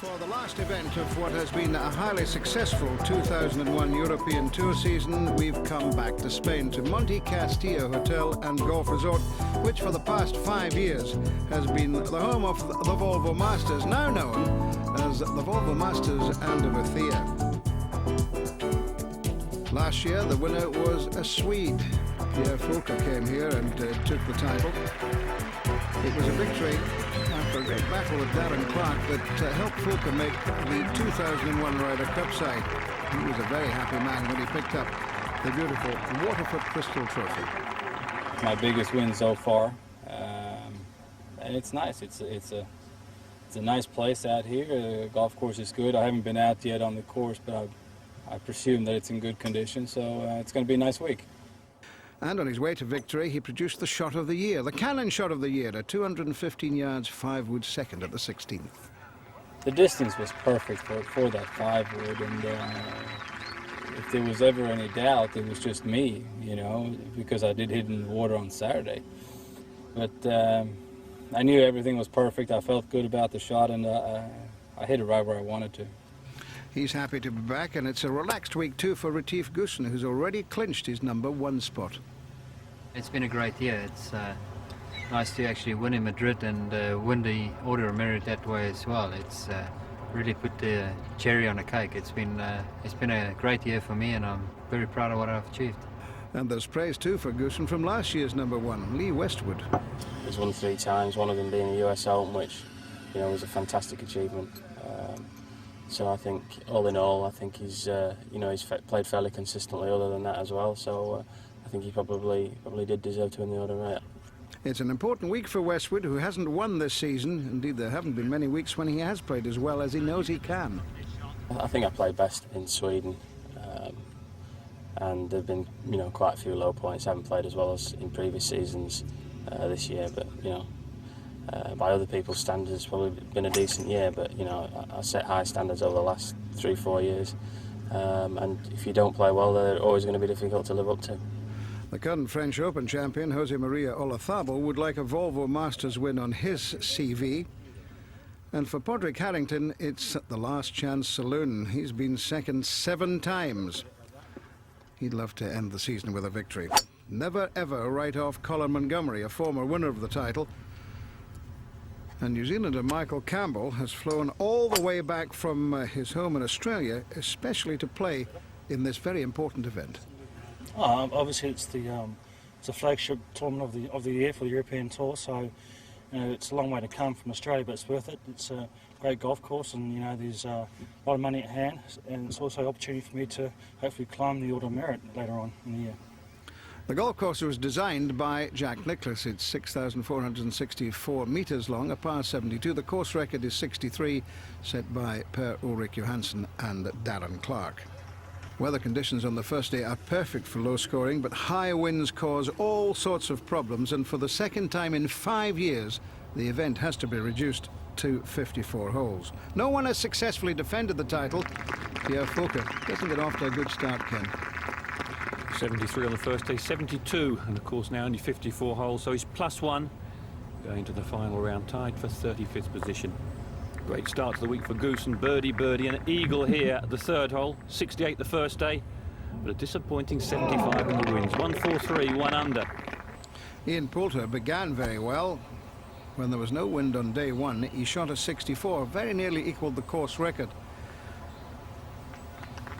For the last event of what has been a highly successful 2001 European Tour season, we've come back to Spain, to Monte Castillo Hotel and Golf Resort, which for the past 5 years has been the home of the Volvo Masters, now known as the Volvo Masters Andalucía. Last year, the winner was a Swede. Pierre Fulker came here and took the title. It was a victory after a great battle with Darren Clark that helped Fulker make the 2001 Ryder Cup side. He was a very happy man when he picked up the beautiful Waterford Crystal Trophy. My biggest win so far, and it's nice. It's a nice place out here. The golf course is good. I haven't been out yet on the course, but I presume that it's in good condition, so it's going to be a nice week. And on his way to victory, he produced the shot of the year, the cannon shot of the year, at 215 yards, 5-wood second at the 16th. The distance was perfect for that 5-wood, and if there was ever any doubt, it was just me, you know, because I did hit in the water on Saturday. But I knew everything was perfect. I felt good about the shot, and I hit it right where I wanted to. He's happy to be back, and it's a relaxed week too for Retief Goosen, who's already clinched his #1 spot. It's been a great year. It's nice to actually win in Madrid and win the Order of Merit that way as well. It's really put the cherry on the cake. It's been a great year for me, and I'm very proud of what I've achieved. And there's praise too for Goosen from last year's #1, Lee Westwood. He's won 3 times, one of them being the US Open, which, you know, was a fantastic achievement. So I think, all in all, I think he's, you know, he's played fairly consistently other than that as well. So I think he probably did deserve to win the Order of Merit. It's an important week for Westwood, who hasn't won this season. Indeed, there haven't been many weeks when he has played as well as he knows he can. I think I played best in Sweden, and there've been, you know, quite a few low points. I haven't played as well as in previous seasons this year, but, you know, by other people's standards, it's probably been a decent year, but, you know, I set high standards over the last 3-4 years, and if you don't play well, they're always going to be difficult to live up to. The current French Open champion, Jose Maria Olazabal, would like a Volvo Masters win on his CV. And for Pádraig Harrington, it's the last chance saloon. He's been second 7 times. He'd love to end the season with a victory. Never ever write off Colin Montgomery, a former winner of the title. And New Zealander Michael Campbell has flown all the way back from his home in Australia, especially to play in this very important event. Obviously, it's a flagship tournament of the year for the European Tour, so, you know, it's a long way to come from Australia, but it's worth it. It's a great golf course, and, you know, there's a lot of money at hand, and it's also an opportunity for me to hopefully climb the Order of Merit later on in the year. The golf course was designed by Jack Nicklaus. It's 6,464 metres long, a par 72. The course record is 63, set by Per Ulrik Johansson and Darren Clark. Weather conditions on the first day are perfect for low scoring, but high winds cause all sorts of problems, and for the second time in 5 years, the event has to be reduced to 54 holes. No one has successfully defended the title. Pierre Fulker doesn't get off to a good start, Ken. 73 on the first day, 72, and of course now only 54 holes, so he's +1 going to the final round, tied for 35th position. Great start to the week for Goosen. Birdie, and an eagle here at the 3rd hole. 68 the first day, but a disappointing 75 in the winds. 1-4-3, 1 under. Ian Poulter began very well. When there was no wind on day 1, he shot a 64, very nearly equaled the course record.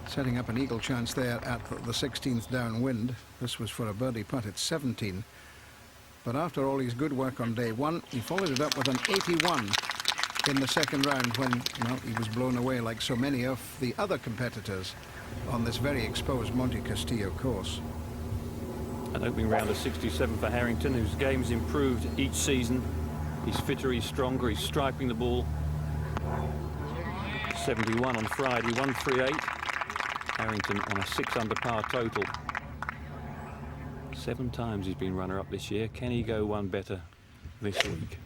Setting up an eagle chance there at the 16th downwind. This was for a birdie putt at 17. But after all his good work on day 1, he followed it up with an 81 in the second round when, well, he was blown away like so many of the other competitors on this very exposed Monte Castillo course. An opening round of 67 for Harrington, whose game's improved each season. He's fitter, he's stronger, he's striping the ball. 71 on Friday, 138. Harrington on a 6 under par total. 7 times he's been runner-up this year. Can he go one better this week?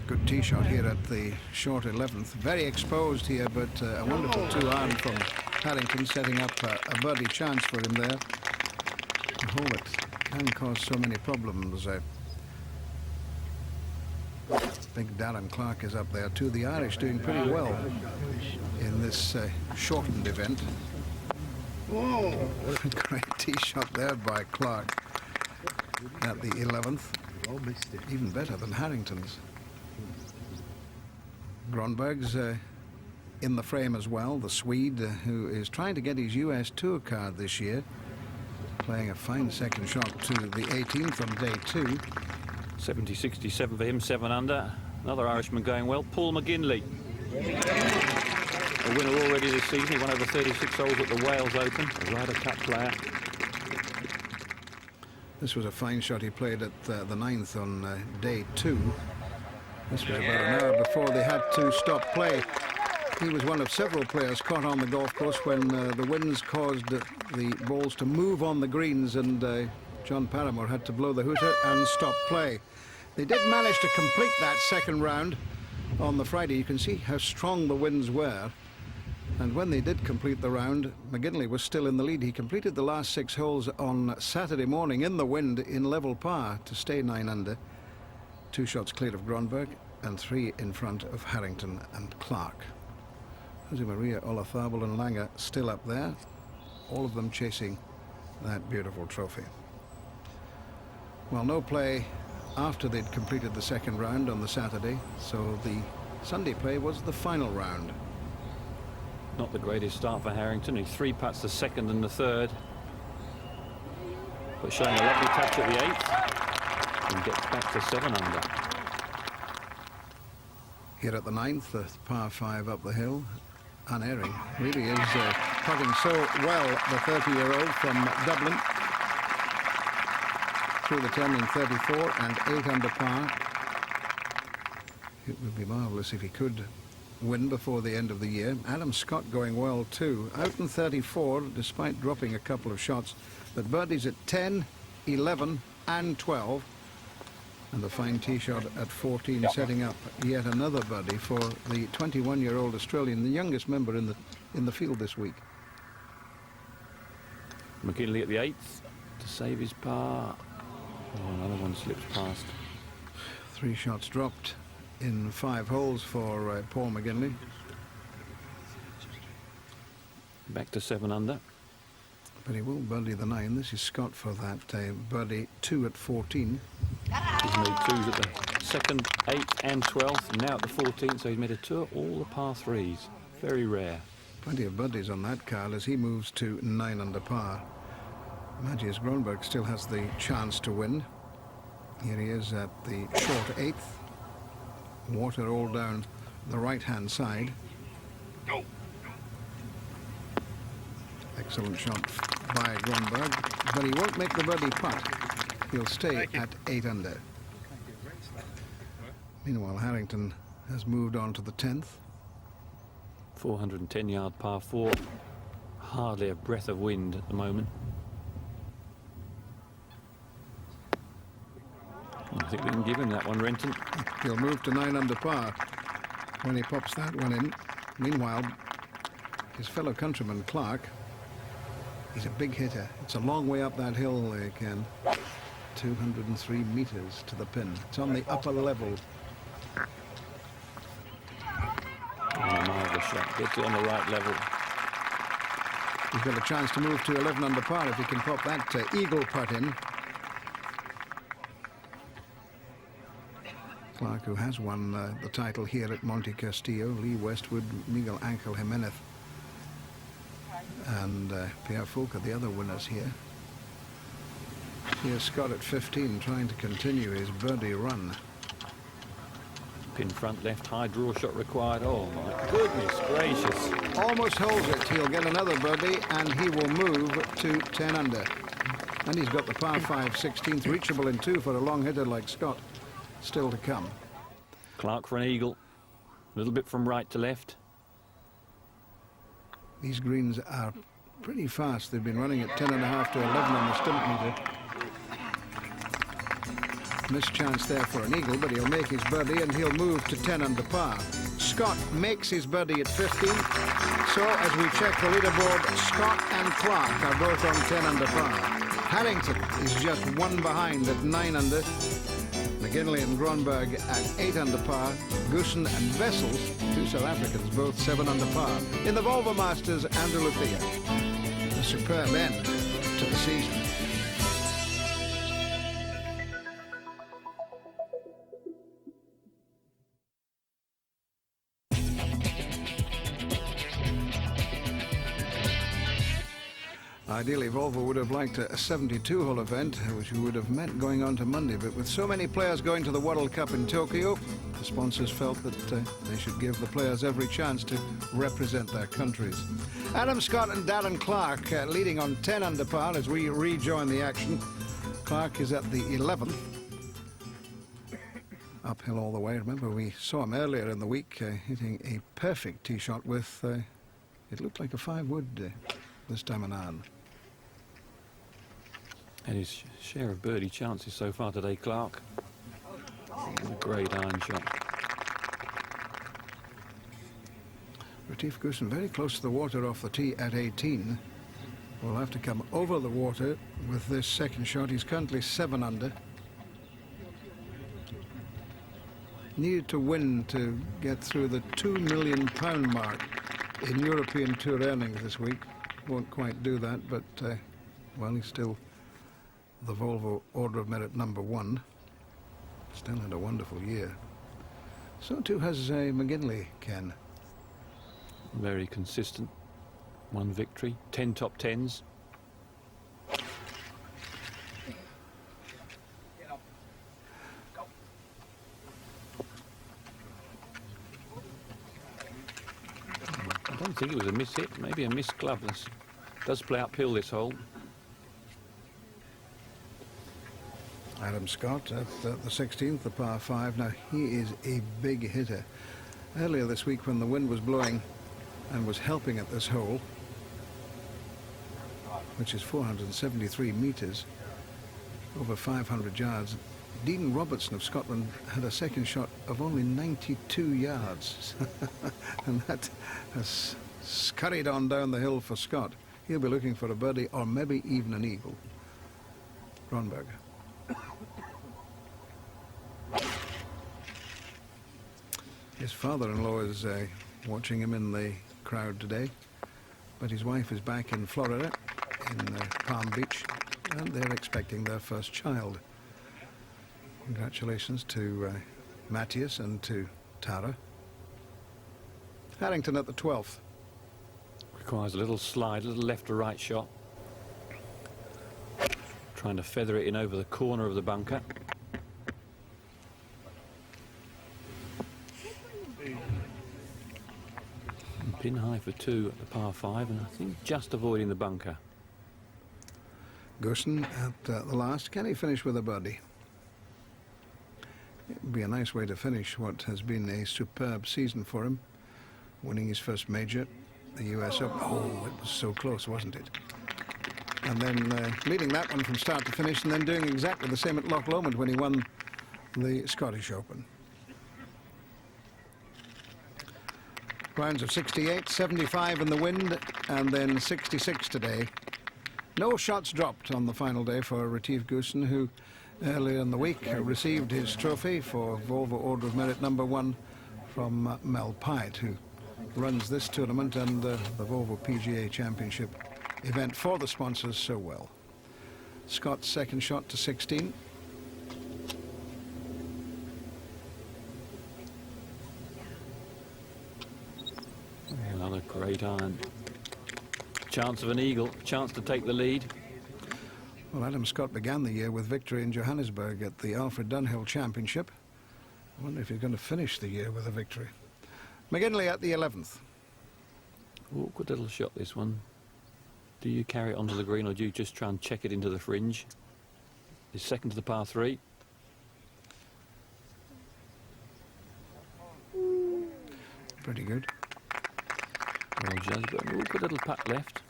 Good tee shot here at the short 11th. Very exposed here, but a wonderful 2-iron from Harrington, setting up a birdie chance for him there. A hole that can cause so many problems. think Darren Clark is up there too. The Irish doing pretty well in this shortened event. Great tee shot there by Clark at the 11th. Even better than Harrington's. Gronberg's in the frame as well, the Swede who is trying to get his US Tour card this year. Playing a fine second shot to the 18th on day 2. 70-67 for him, 7 under. Another Irishman going well, Paul McGinley. A winner already this season. He won over 36 holes at the Wales Open, a Ryder Cup player. This was a fine shot he played at the 9th on day 2. This was about an hour before they had to stop play. He was one of several players caught on the golf course when the winds caused the balls to move on the greens, and John Paramore had to blow the hooter and stop play. They did manage to complete that second round on the Friday. You can see how strong the winds were. And when they did complete the round, McGinley was still in the lead. He completed the last 6 holes on Saturday morning in the wind in level par to stay 9 under. 2 shots clear of Gronberg and 3 in front of Harrington and Clark. Jose Maria, Olazabal and Langer still up there, all of them chasing that beautiful trophy. Well, no play after they'd completed the second round on the Saturday, so the Sunday play was the final round. Not the greatest start for Harrington. He 3 putts the second and the third, but showing a lovely touch at the 8th and gets back to 7 under. Here at the 9th, the par 5 up the hill, unerring. Really is putting so well, the 30-year-old from Dublin. Through the turn in 34 and 8 under par. It would be marvellous if he could win before the end of the year. Adam Scott going well too. Out in 34, despite dropping a couple of shots. But birdies at 10, 11 and 12. And the fine tee shot at 14, setting up yet another birdie for the 21-year-old Australian, the youngest member in the field this week. McGinley at the 8th to save his par. Oh, another one slips past. 3 shots dropped in 5 holes for Paul McGinley. Back to 7 under. But he will birdie the 9. This is Scott for that birdie 2 at 14. He's made 2s at the 2nd, 8th and 12th, now at the 14th, so he's made a 2 at all the par 3s. Very rare. Plenty of birdies on that, Carl, as he moves to 9 under par. Matthias Gronberg still has the chance to win. Here he is at the short 8th. Water all down the right-hand side. Excellent shot by Gronberg, but he won't make the birdie putt. He'll stay at 8 under. Meanwhile, Harrington has moved on to the 10th. 410-yard par 4. Hardly a breath of wind at the moment. I think we can give him that one, Renton. He'll move to 9 under par when he pops that one in. Meanwhile, his fellow countryman Clark, he's a big hitter. It's a long way up that hill, Ken. 203 meters to the pin. It's on the upper level. Oh, marvellous shot. Gets it on the right level. He's got a chance to move to 11 under par if he can pop that eagle putt in. Clark, who has won the title here at Monte Castillo, Lee Westwood, Miguel Angel Jimenez, and Pierre Fulker, the other winners here. Here's Scott at 15, trying to continue his birdie run. Pin front left, high draw shot required. Oh my goodness gracious. Almost holds it. He'll get another birdie and he will move to 10 under. And he's got the par 5 16th, reachable in 2 for a long hitter like Scott. Still to come. Clark for an eagle. A little bit from right to left. These greens are pretty fast. They've been running at 10.5 to 11 on the stump meter. Missed chance there for an eagle, but he'll make his birdie and he'll move to 10 under par. Scott makes his birdie at 15. So as we check the leaderboard, Scott and Clark are both on 10 under par. Harrington is just 1 behind at 9 under. McGinley and Gronberg at 8 under par. Goosen and Vessels, two South Africans, both 7 under par. In the Volvo Masters, Andrew Lethea. A superb end to the season. Ideally, Volvo would have liked a 72-hole event, which would have meant going on to Monday. But with so many players going to the World Cup in Tokyo, the sponsors felt that they should give the players every chance to represent their countries. Adam Scott and Darren Clark leading on 10 under par as we rejoin the action. Clark is at the 11th. Uphill all the way. Remember, we saw him earlier in the week hitting a perfect tee shot with, it looked like a 5-wood this time around. And his share of birdie chances so far today, Clark. A great iron shot. Retief Goosen very close to the water off the tee at 18. Will have to come over the water with this second shot. He's currently 7 under. Needed to win to get through the £2 million mark in European Tour earnings this week. Won't quite do that, but well, he's still the Volvo Order of Merit #1. Still had a wonderful year. So too has McGinley, Ken. Very consistent. 1 victory, 10 top 10s. I don't think it was a miss hit, maybe a missed club. This does play uphill, this hole. Adam Scott at the 16th, the par 5. Now, he is a big hitter. Earlier this week when the wind was blowing and was helping at this hole, which is 473 metres, over 500 yards, Dean Robertson of Scotland had a second shot of only 92 yards. And that has scurried on down the hill for Scott. He'll be looking for a birdie or maybe even an eagle. Gronberg. His father-in-law is watching him in the crowd today, but his wife is back in Florida, in Palm Beach, and they're expecting their first child. Congratulations to Matthias and to Tara. Harrington at the 12th. Requires a little slide, a little left to right shot. Trying to feather it in over the corner of the bunker. Pin high for 2 at the par 5, and I think just avoiding the bunker. Goosen at the last. Can he finish with a birdie? It would be a nice way to finish what has been a superb season for him. Winning his first major, the US Open. Oh, it was so close, wasn't it? And then leading that one from start to finish, and then doing exactly the same at Loch Lomond when he won the Scottish Open. Rounds of 68, 75 in the wind, and then 66 today. No shots dropped on the final day for Retief Goosen, who earlier in the week received his trophy for Volvo Order of Merit #1 from Mel Pyatt, who runs this tournament and the Volvo PGA Championship event for the sponsors so well. Scott's second shot to 16. Another great iron. Chance of an eagle, chance to take the lead. Well, Adam Scott began the year with victory in Johannesburg at the Alfred Dunhill Championship. I wonder if he's going to finish the year with a victory. McGinley at the 11th. Oh, good little shot, this one. Do you carry it onto the green, or do you just try and check it into the fringe? His second to the par 3. Pretty good. Well judged, but oh, good little putt left.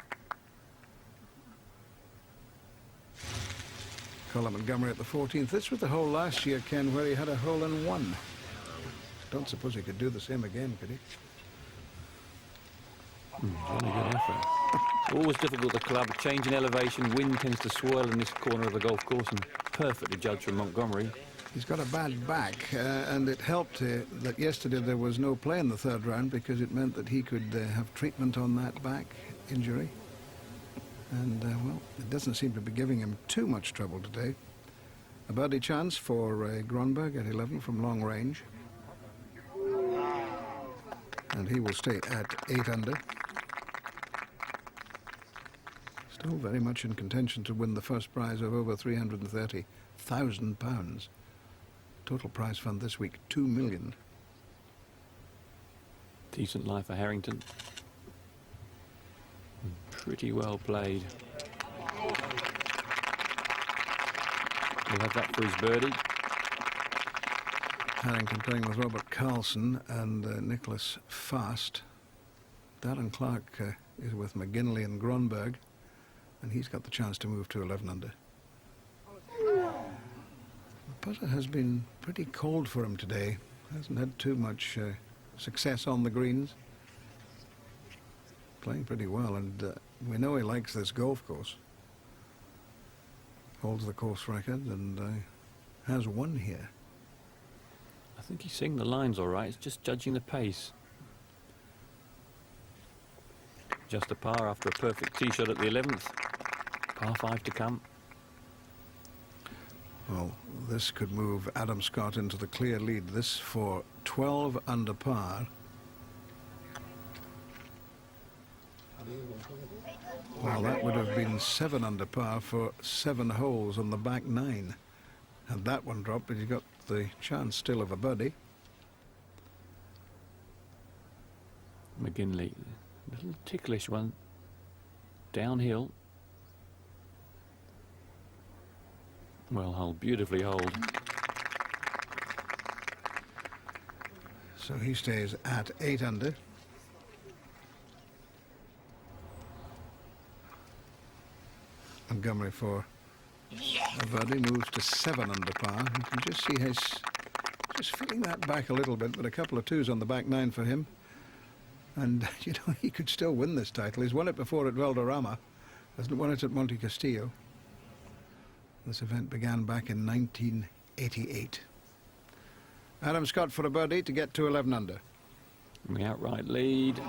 Colin Montgomery at the 14th. This was the hole last year, Ken, where he had a hole in 1. Don't suppose he could do the same again, could he? Really good effort. Always difficult, the club. Change in elevation, wind tends to swirl in this corner of the golf course, and perfectly judged from Montgomery. He's got a bad back, and it helped that yesterday there was no play in the third round, because it meant that he could have treatment on that back injury. And, well, it doesn't seem to be giving him too much trouble today. A birdie chance for Gronberg at 11 from long range. And he will stay at 8 under. Still very much in contention to win the first prize of over £330,000. Total prize fund this week, $2 million. Decent life for Harrington. Pretty well played. He'll have that for his birdie. Harrington playing with Robert Carlson and Nicholas Fast. Darren Clark is with McGinley and Gronberg, and he's got the chance to move to 11 under. The putter has been pretty cold for him today. Hasn't had too much success on the greens. Playing pretty well, and we know he likes this golf course. Holds the course record and has won here. I think he's seeing the lines all right. It's just judging the pace. Just a par after a perfect tee shot at the 11th. Par 5 to come. Well, this could move Adam Scott into the clear lead. This for 12 under par. Well, that would have been 7 under par for 7 holes on the back 9. Had that one dropped, but he got the chance still of a birdie. McGinley, a little ticklish one. Downhill. Well holed, beautifully holed. So he stays at 8 under. Montgomery for a birdie moves to 7 under par. You can just see he's just feeling that back a little bit, but a couple of 2s on the back 9 for him. And, you know, he could still win this title. He's won it before at Valderrama. Hasn't won it at Monte Castillo. This event began back in 1988. Adam Scott for a birdie to get to 11 under. And the outright lead.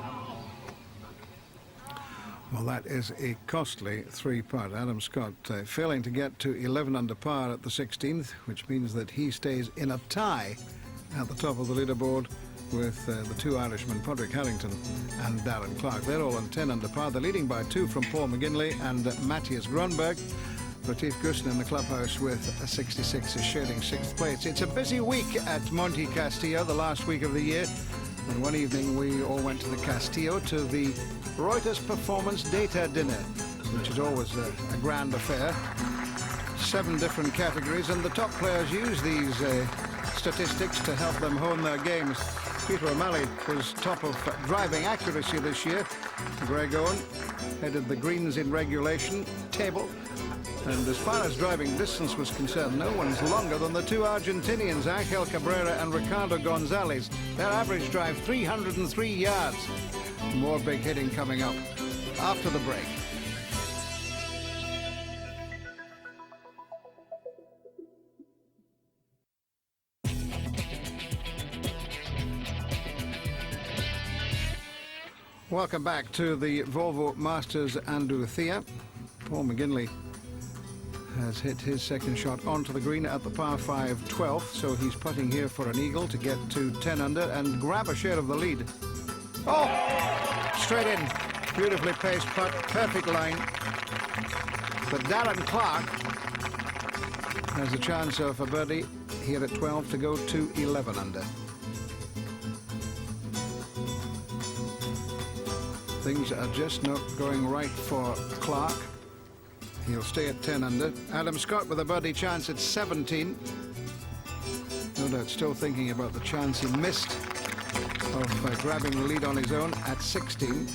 Well, that is a costly 3-putt. Adam Scott failing to get to 11 under par at the 16th, which means that he stays in a tie at the top of the leaderboard with the 2 Irishmen, Pádraig Harrington and Darren Clark. They're all on 10 under par. They're leading by 2 from Paul McGinley and Matthias Gronberg. Retief Goosen in the clubhouse with a 66 is sharing 6th place. It's a busy week at Monte Castillo, the last week of the year. And one evening we all went to the Castillo to the Reuters Performance Data Dinner, which is always a grand affair. 7 different categories, and the top players use these statistics to help them hone their games. Peter O'Malley was top of driving accuracy this year. Greg Owen headed the greens in regulation table. And as far as driving distance was concerned, no one's longer than the 2 Argentinians, Angel Cabrera and Ricardo Gonzalez. Their average drive 303 yards. More big hitting coming up after the break. Welcome back to the Volvo Masters Andalucia. Paul McGinley has hit his second shot onto the green at the par 5 12th, so he's putting here for an eagle to get to 10 under and grab a share of the lead. Oh! Straight in. Beautifully paced putt, perfect line. But Darren Clark has a chance of a birdie here at 12 to go to 11 under. Things are just not going right for Clark. He'll stay at 10 under. Adam Scott with a birdie chance at 17. No doubt still thinking about the chance he missed of grabbing the lead on his own at 16.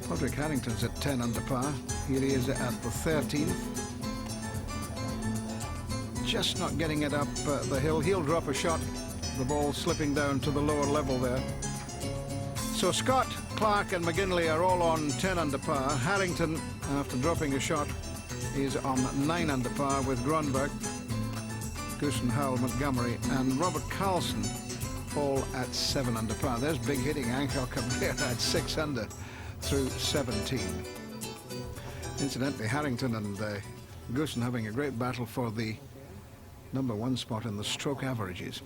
Pádraig Harrington's at 10 under par. Here he is at the 13th. Just not getting it up the hill. He'll drop a shot. The ball slipping down to the lower level there. So Scott, Clark and McGinley are all on 10 under par. Harrington, after dropping a shot, is on 9 under par with Gronberg. Goosen, Howell, Montgomery and Robert Carlson all at 7 under par. There's big hitting. Angel Cabrera at 6 under through 17. Incidentally, Harrington and Goosen having a great battle for the #1 spot in the stroke averages.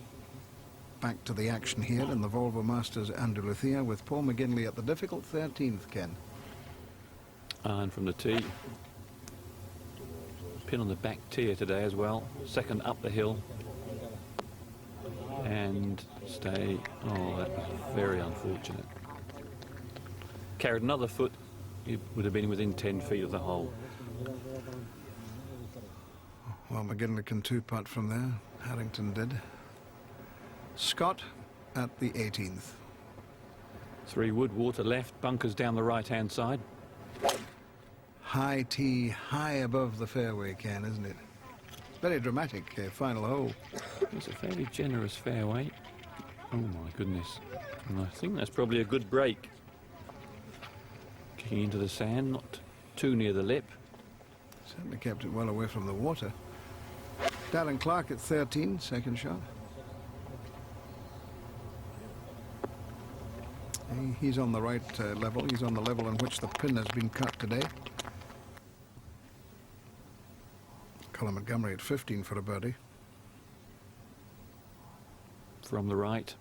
Back to the action here in the Volvo Masters Andalucía with Paul McGinley at the difficult 13th, Ken. And from the tee. Pin on the back tier today as well. Second up the hill. And stay. Oh, that was very unfortunate. Carried another foot. It would have been within 10 feet of the hole. Well, McGinley can 2-putt from there. Harrington did. Scott at the 18th. 3 wood, water left, bunkers down the right-hand side. High tee, high above the fairway, Ken, isn't it? Very dramatic final hole. It's a fairly generous fairway. Oh my goodness. And I think that's probably a good break. Kicking into the sand, not too near the lip. Certainly kept it well away from the water. Darren Clark at 13, second shot. He's on the right level. He's on the level on which the pin has been cut today. Colin Montgomery at 15 for a birdie. From the right.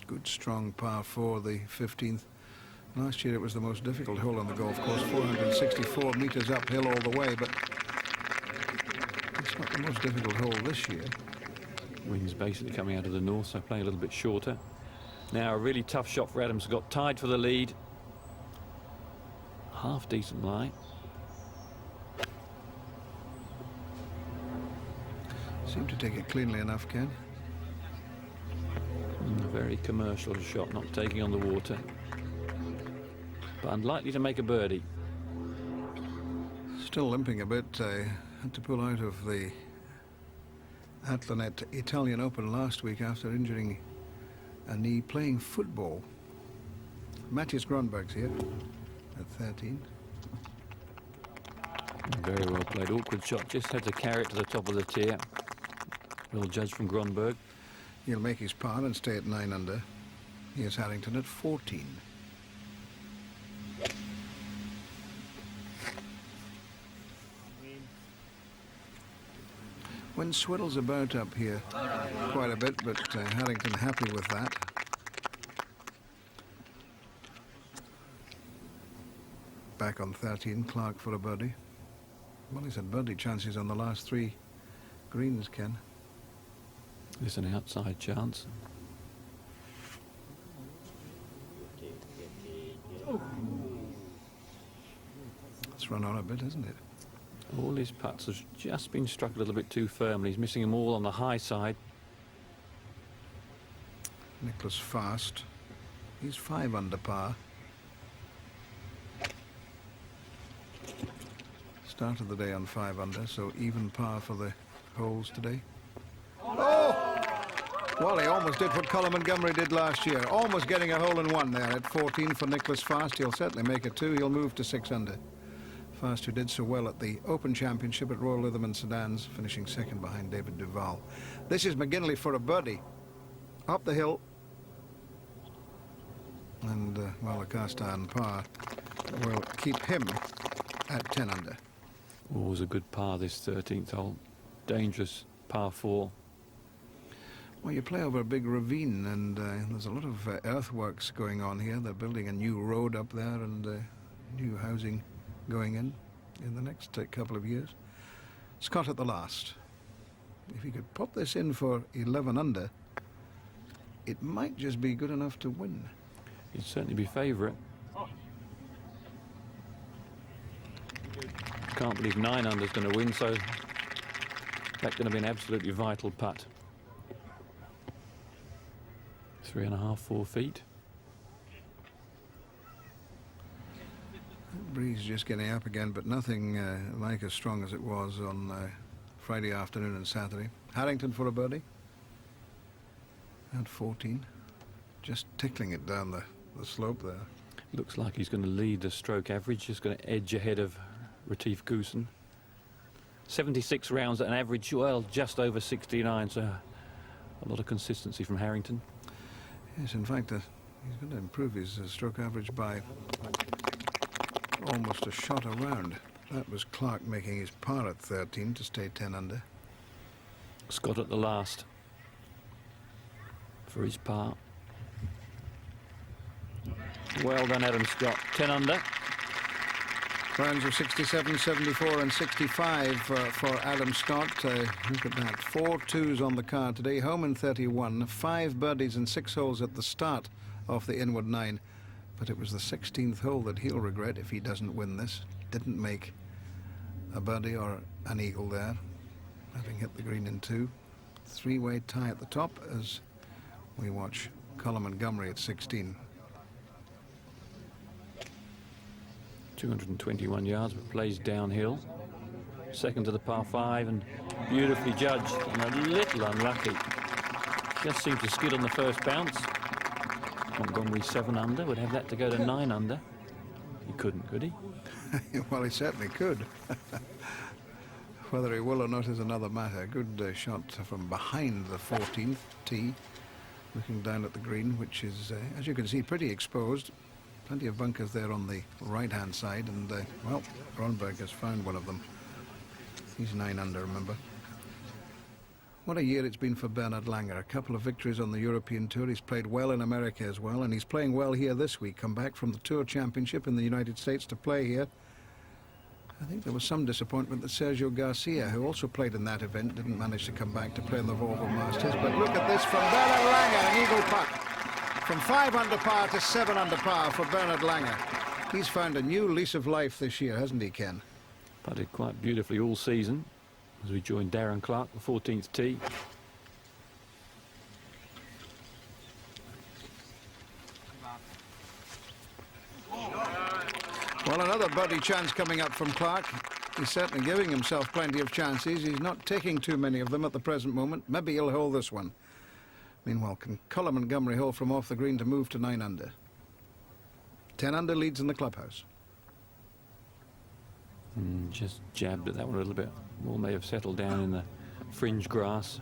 Good strong par 4, the 15th. Last year it was the most difficult hole on the golf course, 464 metres uphill all the way, but it's not the most difficult hole this year. Wind's basically coming out of the north, so playing a little bit shorter. Now a really tough shot for Adams. Got tied for the lead. Half decent lie. Seemed to take it cleanly enough, Ken. A very commercial shot, not taking on the water. But unlikely to make a birdie. Still limping a bit. Had to pull out of the Atlanet Italian Open last week after injuring a knee playing football. Matthias Gronberg's here at 13. Very well played. Awkward shot. Just had to carry it to the top of the tier. Well judged from Gronberg. He'll make his par and stay at 9 under. Here's Harrington at 14. Wind swirls about up here quite a bit, but Harrington happy with that. Back on 13, Clark for a birdie. Well, he's had birdie chances on the last 3 greens, Ken. There's an outside chance. It's run on a bit, isn't it? All his putts have just been struck a little bit too firmly. He's missing them all on the high side. Nicholas Fast. He's 5 under par. Started the day on 5 under, so even par for the holes today. Oh! Well, he almost did what Colin Montgomery did last year. Almost getting a hole-in-one there at 14 for Nicholas Fast. He'll certainly make it 2. He'll move to 6 under. Fast, who did so well at the Open Championship at Royal Lytham and Sedans, finishing second behind David Duval. This is McGinley for a birdie. Up the hill. And, well, a cast iron par will keep him at 10 under. Always a good par, this 13th hole. Dangerous par 4. Well, you play over a big ravine, and there's a lot of earthworks going on here. They're building a new road up there and new housing going in the next couple of years. Scott at the last. If he could pop this in for 11 under, it might just be good enough to win. He'd certainly be favourite. Can't believe 9 under's going to win, so that's going to be an absolutely vital putt. 3.5, 4 feet. Breeze just getting up again, but nothing like as strong as it was on Friday afternoon and Saturday. Harrington for a birdie at 14, just tickling it down the slope there. Looks like he's going to lead the stroke average, just going to edge ahead of Retief Goosen. 76 rounds at an average, well, just over 69, so a lot of consistency from Harrington. Yes, in fact, he's going to improve his stroke average by almost a shot a round. That was Clark making his par at 13 to stay 10 under. Scott at the last for his par. Well done, Adam Scott. 10 under. Rounds of 67, 74 and 65 for Adam Scott. Look at that. 4 twos on the card today. Home in 31. 5 birdies and 6 holes at the start of the inward 9. But it was the 16th hole that he'll regret if he doesn't win this. Didn't make a birdie or an eagle there, having hit the green in 2. 3-way tie at the top as we watch Colin Montgomery at 16. 221 yards, but plays downhill. Second to the par 5 and beautifully judged and a little unlucky. Just seemed to skid on the first bounce. Montgomery 7 under, would have that to go to 9 under. He couldn't, could he? Well, he certainly could. Whether he will or not is another matter. Good shot from behind the 14th tee, looking down at the green, which is, as you can see, pretty exposed. Plenty of bunkers there on the right-hand side, and, well, Ronberg has found one of them. He's 9 under, remember. What a year it's been for Bernard Langer. A couple of victories on the European Tour. He's played well in America as well, and he's playing well here this week. Come back from the Tour Championship in the United States to play here. I think there was some disappointment that Sergio Garcia, who also played in that event, didn't manage to come back to play in the Volvo Masters. But look at this from Bernard Langer, an eagle putt. From 5 under par to 7 under par for Bernard Langer. He's found a new lease of life this year, hasn't he, Ken? Putted quite beautifully all season as we join Darren Clark, the 14th tee. Well, another birdie chance coming up from Clark. He's certainly giving himself plenty of chances. He's not taking too many of them at the present moment. Maybe he'll hold this one. Meanwhile, can Colin Montgomery hold from off the green to move to 9 under? 10 under leads in the clubhouse. Just jabbed at that one a little bit. Ball may have settled down in the fringe grass.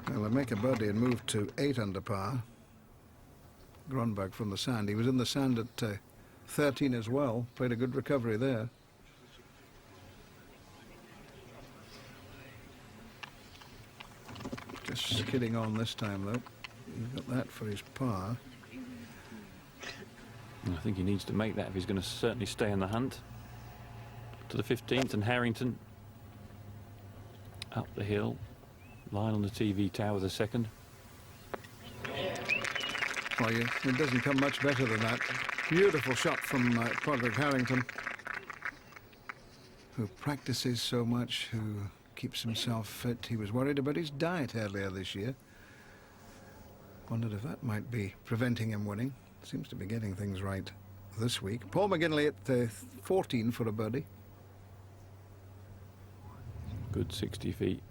Well, they'll make a birdie and move to 8 under par. Gronberg from the sand. He was in the sand at 13 as well. Played a good recovery there. Just skidding on this time, though. He's got that for his par. And I think he needs to make that if he's going to certainly stay in the hunt. To the 15th, and Harrington up the hill. Line on the TV tower, the second. Well, it doesn't come much better than that. Beautiful shot from Pádraig Harrington, who practices so much, who keeps himself fit. He was worried about his diet earlier this year. Wondered if that might be preventing him winning. Seems to be getting things right this week. Paul McGinley at 14 for a birdie. Good 60 feet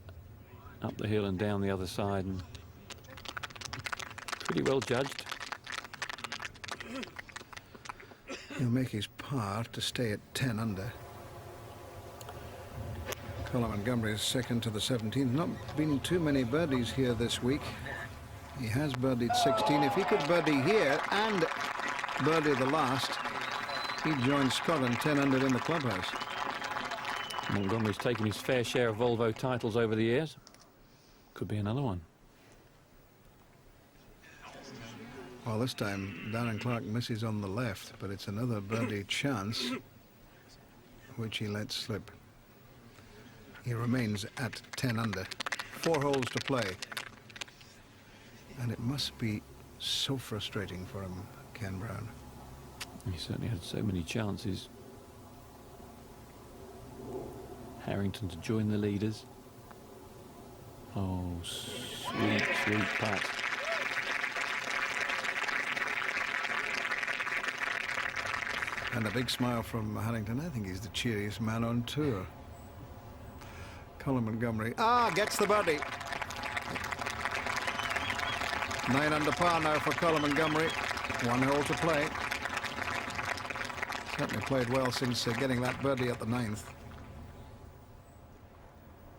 up the hill and down the other side, and pretty well judged. He'll make his par to stay at 10 under. Colin Montgomery is second to the 17th. Not been too many birdies here this week. He has birdied 16. If he could birdie here and birdie the last, he'd join Scott on 10 under in the clubhouse. Montgomery's taken his fair share of Volvo titles over the years. Could be another one. Well, this time Darren Clark misses on the left, but it's another birdie chance, which he lets slip. He remains at 10 under. 4 holes to play. And it must be so frustrating for him, Ken Brown. He certainly had so many chances. Harrington to join the leaders. Oh, sweet, sweet putt. And a big smile from Harrington. I think he's the cheeriest man on tour. Colin Montgomery. Gets the birdie. 9 under par now for Colin Montgomery. 1 hole to play. Certainly played well since getting that birdie at the 9th.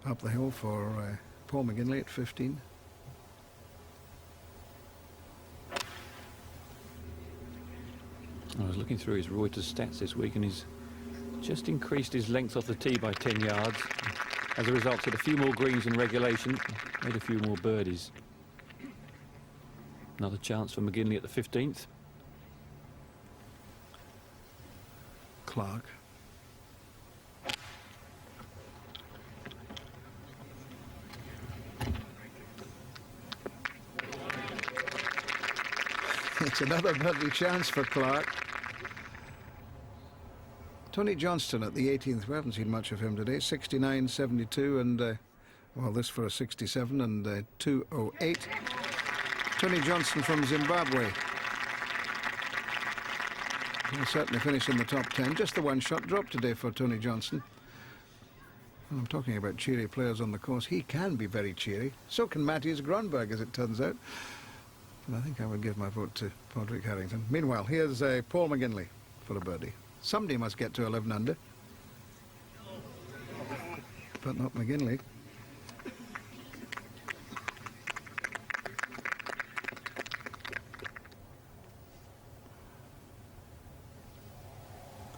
up the hill for Paul McGinley at 15. I was looking through his Reuters stats this week, and he's just increased his length off the tee by 10 yards. As a result, hit a few more greens in regulation, made a few more birdies. Another chance for McGinley at the 15th. Clark. It's another birdie chance for Clark. Tony Johnston at the 18th. We haven't seen much of him today. 69, 72, and well, this for a 67 and 208. Tony Johnston from Zimbabwe. He'll certainly finish in the top 10. Just the one shot drop today for Tony Johnston. Well, I'm talking about cheery players on the course. He can be very cheery. So can Matthias Gronberg, as it turns out. And I think I would give my vote to Pádraig Harrington. Meanwhile, here's Paul McGinley for a birdie. Somebody must get to 11 under. But not McGinley.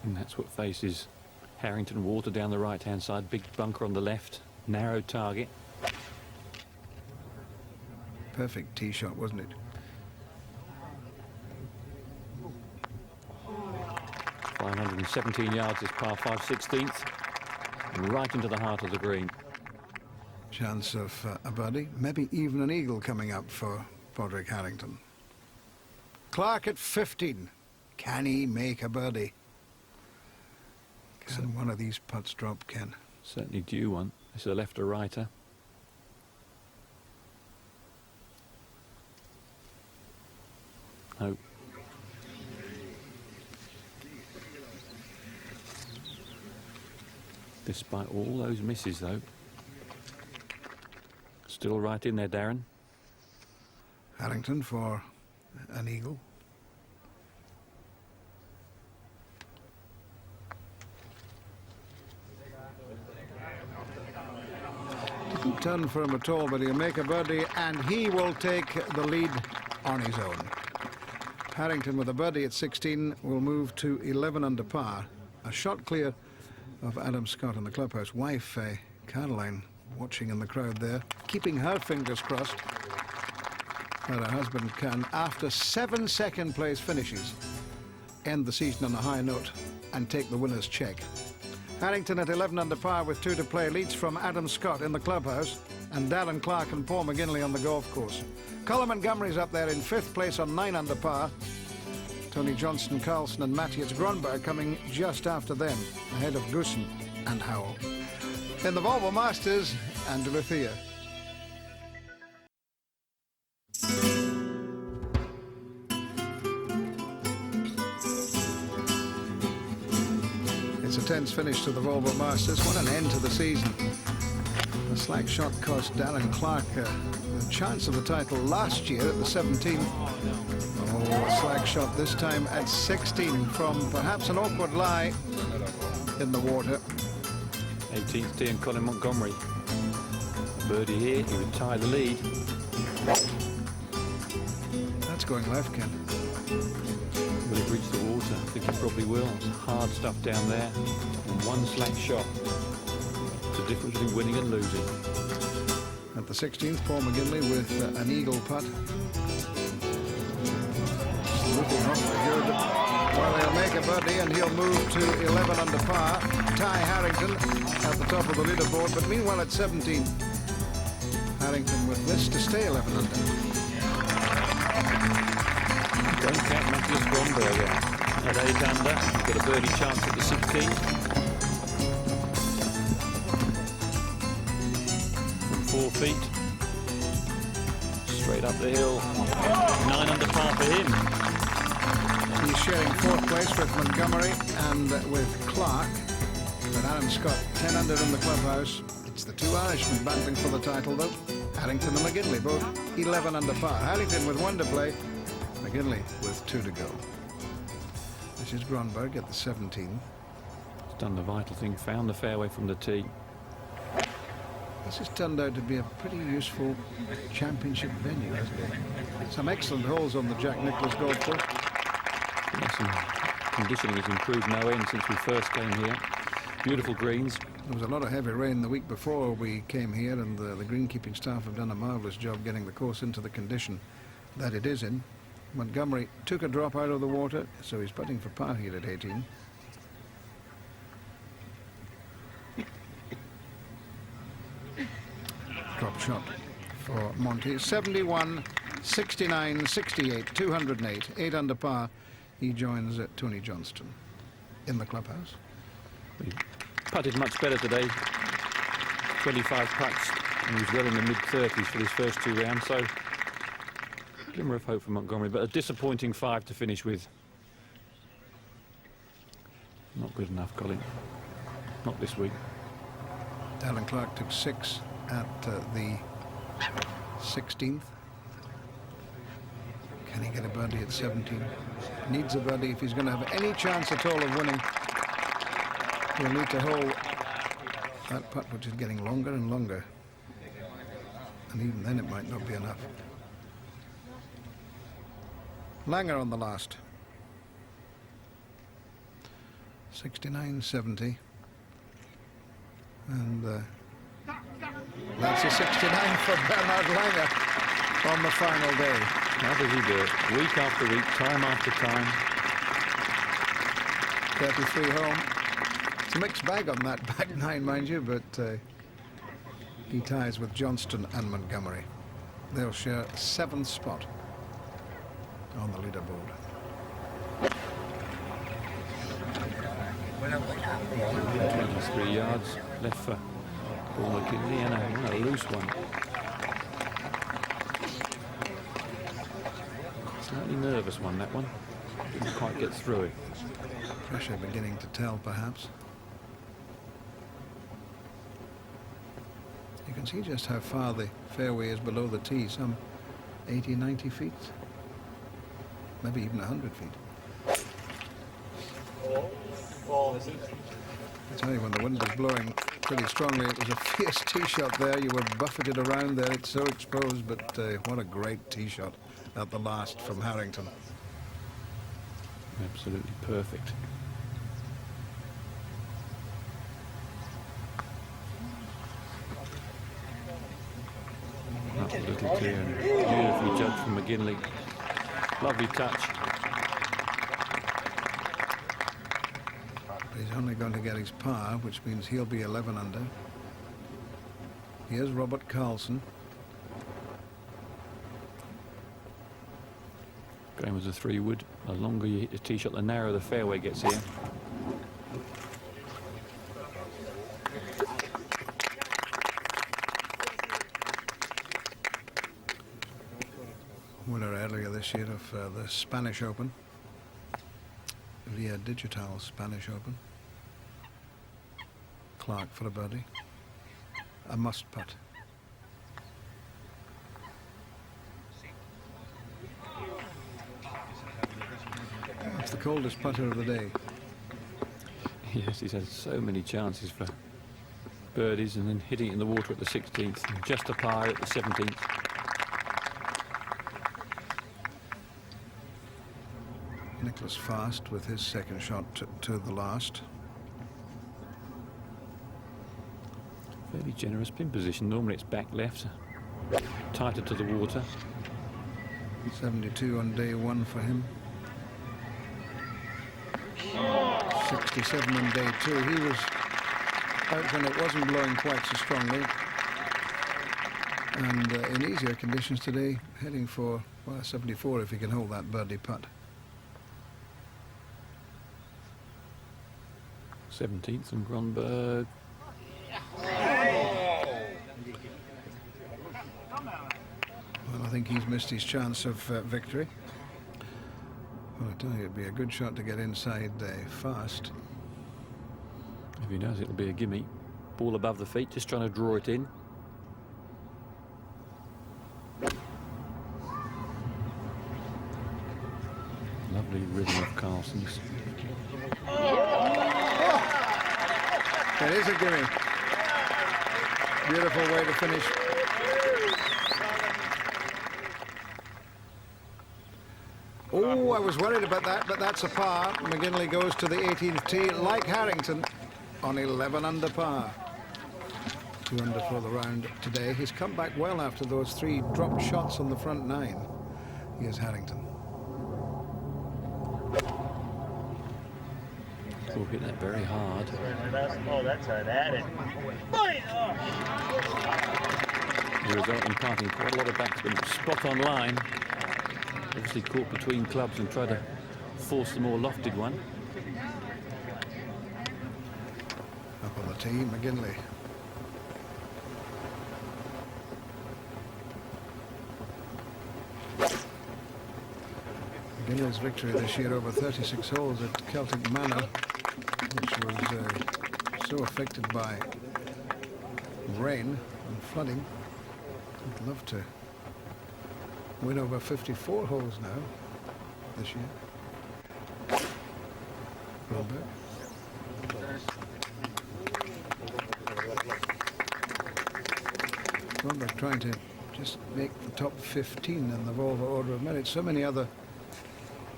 And that's what faces Harrington. Water down the right-hand side, big bunker on the left, narrow target. Perfect tee shot, wasn't it? .517 yards is par 5 16th, and right into the heart of the green. Chance of a birdie, maybe even an eagle coming up for Pádraig Harrington. Clark at 15. Can he make a birdie? Can one of these putts drop, Ken? Certainly due one. This is a left or righter. Oh. Despite all those misses, though. Still right in there, Darren. Harrington for an eagle. Didn't turn for him at all, but he'll make a birdie, and he will take the lead on his own. Harrington with a birdie at 16 will move to 11 under par. A shot clear of Adam Scott in the clubhouse. Wife, Caroline, watching in the crowd there, keeping her fingers crossed that her husband can, after 7 second-place finishes, end the season on a high note and take the winner's check. Harrington at 11 under par with 2 to play leads from Adam Scott in the clubhouse and Darren Clark and Paul McGinley on the golf course. Colin Montgomery's up there in 5th place on 9 under par. Tony Johnston, Carlson and Matthias Gronberg coming just after them, ahead of Goosen and Howell. In the Volvo Masters, and Dorothea. It's a tense finish to the Volvo Masters. What an end to the season. The slack shot cost Darren Clark the chance of the title last year at the 17th. Oh, a slack shot this time at 16 from perhaps an awkward lie in the water. 18th tee and Colin Montgomery. Birdie here, he would tie the lead. That's going left, Ken. Will it reach the water? I think it probably will. It's hard stuff down there. And one slack shot. It's the difference between winning and losing. At the 16th, Paul McGinley with an eagle putt. Looking awfully good. Well, he'll make a birdie and he'll move to 11 under par. Ty Harrington at the top of the leaderboard, but meanwhile at 17, Harrington with this to stay 11 under. Don't count Matthias Gronberg at 8 under. You've got a birdie chance at the 16th. From 4 feet. Straight up the hill. 9 under par for him. He's sharing 4th place with Montgomery and with Clark. But Adam Scott 10 under in the clubhouse. It's the 2 Irishmen battling for the title, though. Harrington and McGinley both 11 under par. Harrington with 1 to play. McGinley with 2 to go. This is Gronberg at the 17th. He's done the vital thing, found the fairway from the tee. This has turned out to be a pretty useful championship venue, hasn't it? Some excellent holes on the Jack Nicklaus golf course. Yes, and conditioning has improved no end since we first came here. Beautiful greens. There was a lot of heavy rain the week before we came here, and the greenkeeping staff have done a marvellous job getting the course into the condition that it is in. Montgomery took a drop out of the water, so he's putting for par here at 18. Drop shot for Monty. 71, 69, 68, 208, 8 under par. He joins Tony Johnston in the clubhouse. He putted much better today. 25 putts, and he was well in the mid-30s for his first 2 rounds, so glimmer of hope for Montgomery, but a disappointing 5 to finish with. Not good enough, Colin. Not this week. Alan Clark took 6 at the 16th. Can he get a birdie at 17? Needs a birdie if he's going to have any chance at all of winning. He'll need to hold that putt, which is getting longer and longer. And even then it might not be enough. Langer on the last. 69-70. And that's a 69 for Bernard Langer on the final day. How does he do it? Week after week, time after time. 33 home. It's a mixed bag on that back 9, mind you, but he ties with Johnston and Montgomery. They'll share 7th spot on the leaderboard. 23 yards left for Paul McKinley, and a loose one. Slightly nervous one, that one. Didn't quite get through it. Pressure beginning to tell, perhaps. You can see just how far the fairway is below the tee, some 80, 90 feet, maybe even 100 feet. I tell you, when the wind was blowing pretty strongly, it was a fierce tee shot there. You were buffeted around there. It's so exposed, but what a great tee shot at the last from Harrington. Absolutely perfect. That's a little clear and beautifully judged from McGinley. Lovely touch. He's only going to get his par, which means he'll be 11 under. Here's Robert Carlson. Going with a 3-wood. The longer you hit the tee shot, the narrower the fairway gets here. Winner earlier this year of the Spanish Open. Via Digital Spanish Open. Clark for a birdie. A must putt. It's the coldest putter of the day. Yes, he's had so many chances for birdies and then hitting it in the water at the 16th and just a par at the 17th. Nicholas fast with his second shot to the last. Fairly generous pin position. Normally it's back left, tighter to the water. 72 on day 1 for him. 67 on day 2. He was out when it wasn't blowing quite so strongly. And in easier conditions today, heading for 74 if he can hold that birdie putt. 17th and Gronberg. Well, I think he's missed his chance of victory. Well, I tell you, it'd be a good shot to get inside fast. If he does, it'll be a gimme. Ball above the feet, just trying to draw it in. Lovely rhythm of Carlson's. It is a gimme. Beautiful way to finish. Oh, I was worried about that, but that's a par. McGinley goes to the 18th tee, like Harrington, on 11 under par. 2 under for the round today. He's come back well after those 3 dropped shots on the front 9. Here's Harrington. Oh, hit that very hard. Oh, that's an added. The result in parting quite a lot of batsmen spot on line. Obviously caught between clubs and tried to force the more lofted one. Up on the tee, McGinley. McGinley's victory this year over 36 holes at Celtic Manor, which was so affected by rain and flooding. I'd love to win over 54 holes now this year. Robert. Robert trying to just make the top 15 in the Volvo Order of Merit. So many other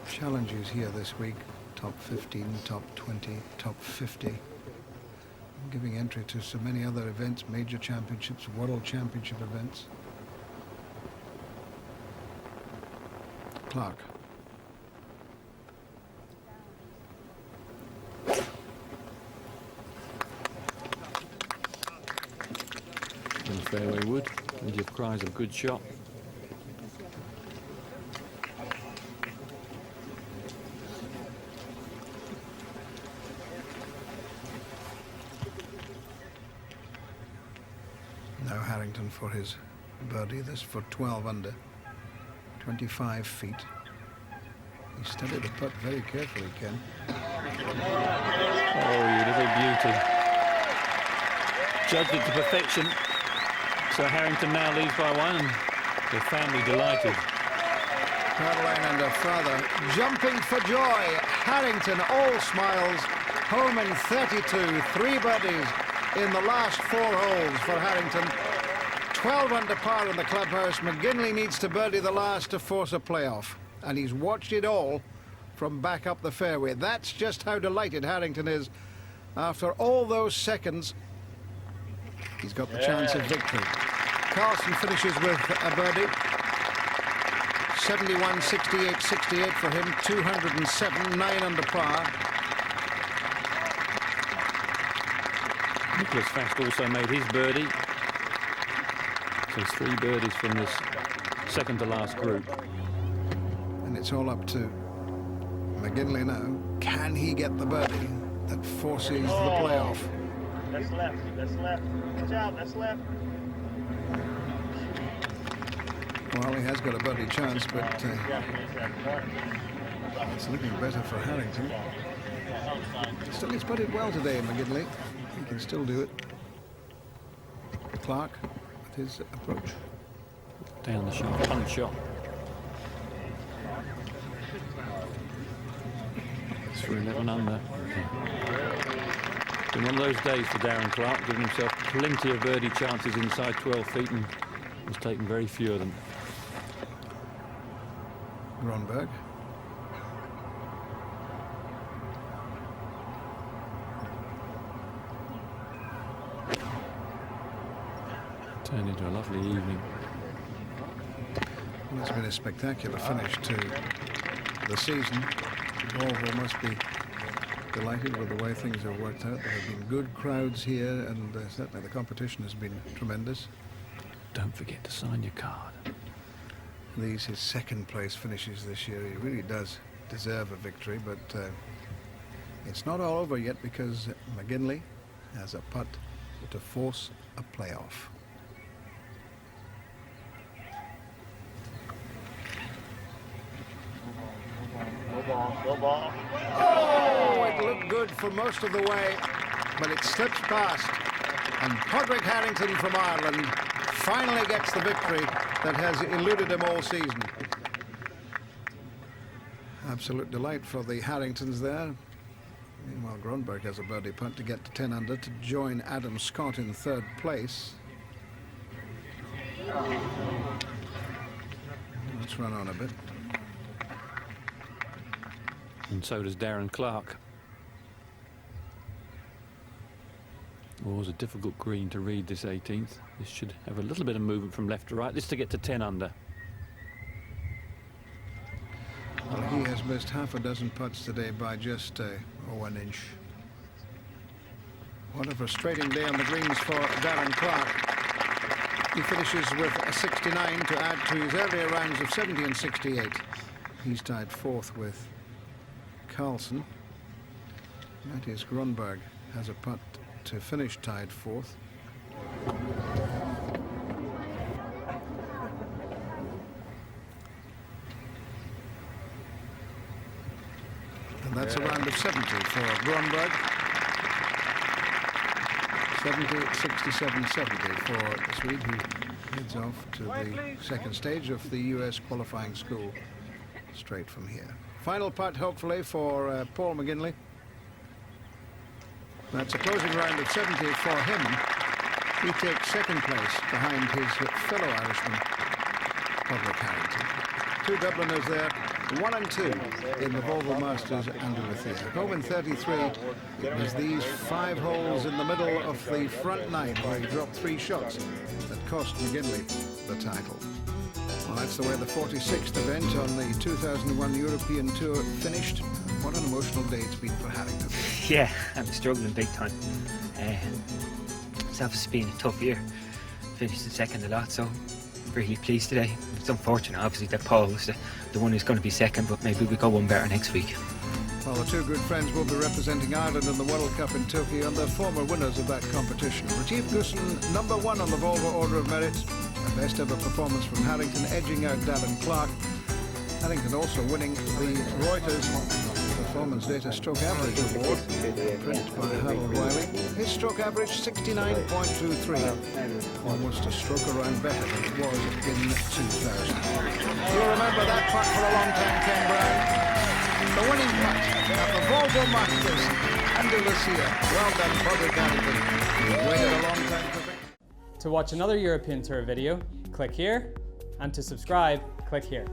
challenges here this week. Top 15, top 20, top 50. Giving entry to so many other events, major championships, world championship events. Clark. In the fairway wood, and give cries of good shot. Now Harrington for his birdie, this for 12 under, 25 feet. He studied the putt very carefully, Ken. Oh, you little beauty. Judged it to perfection. So Harrington now leads by 1, and the family delighted. Caroline and her father jumping for joy. Harrington all smiles. Home in 32, 3 birdies in the last 4 holes for Harrington. 12 under par in the clubhouse. McGinley needs to birdie the last to force a playoff. And he's watched it all from back up the fairway. That's just how delighted Harrington is. After all those seconds, he's got the chance of victory. Carlson finishes with a birdie. 71, 68, 68 for him. 207, 9 under par. Nicholas Fast also made his birdie. So 3 birdies from this second to last group. And it's all up to McGinley now. Can he get the birdie that forces the playoff? That's left. That's left. Watch out. That's left. Well, he has got a birdie chance, but it's looking better for Harrington. Still, he's putted well today, McGinley. He can still do it. Clark with his approach. Down the shot, punch shot. Through 11 under. Been one of those days for Darren Clark, giving himself plenty of birdie chances inside 12 feet and was taking very few of them. Gronberg. Turned into a lovely evening. Well, it's been a spectacular finish to the season. Volvo must be delighted with the way things have worked out. There have been good crowds here, and certainly the competition has been tremendous. Don't forget to sign your card. These his second place finishes this year. He really does deserve a victory, but it's not all over yet because McGinley has a putt to force a playoff. Go ball. Oh, it looked good for most of the way, but it slips past. And Pádraig Harrington from Ireland finally gets the victory that has eluded him all season. Absolute delight for the Harringtons there. Meanwhile, Gronberg has a birdie putt to get to 10 under to join Adam Scott in 3rd place. Let's run on a bit. And so does Darren Clark. Always a difficult green to read, this 18th. This should have a little bit of movement from left to right. This to get to 10 under. Well, he has missed half a dozen putts today by just 1 inch. What a frustrating day on the greens for Darren Clark. He finishes with a 69 to add to his earlier rounds of 70 and 68. He's tied 4th with Carlson. Mattias Grönberg has a putt to finish tied 4th. And that's a round of 70 for Grönberg. 70, 67, 70 for the Swede, who heads off to the second stage of the US qualifying school straight from here. Final putt, hopefully, for Paul McGinley. That's a closing round of 70 for him. He takes second place behind his fellow Irishman, Pádraig Harrington. 2 Dubliners there, 1 and 2 in the Volvo Masters and Lithia. Home in 33, it was these 5 holes in the middle of the front 9 where he dropped 3 shots that cost McGinley the title. Well, that's the way the 46th event on the 2001 European Tour finished. What an emotional day it's been for Harrington. Yeah, I'm struggling big time. It's obviously been a tough year. Finished in second a lot, so really pleased today. It's unfortunate, obviously, that Paul was the one who's going to be second, but maybe we go one better next week. Well, the 2 good friends will be representing Ireland in the World Cup in Tokyo, and they're former winners of that competition. Retief Goosen, #1 on the Volvo Order of Merit. The best ever performance from Harrington, edging out Darren Clark. Harrington also winning the Reuters Performance Data Stroke Average Award, printed by Harold Wiley. His stroke average 69.23, almost a stroke around better than it was in 2000. You'll remember that putt for a long time, Ken Brown. The winning putt at the Volvo Masters and Lithia. Well done, Pádraig Harrington. You waited a long time for victory. To watch another European Tour video, click here, and to subscribe, click here.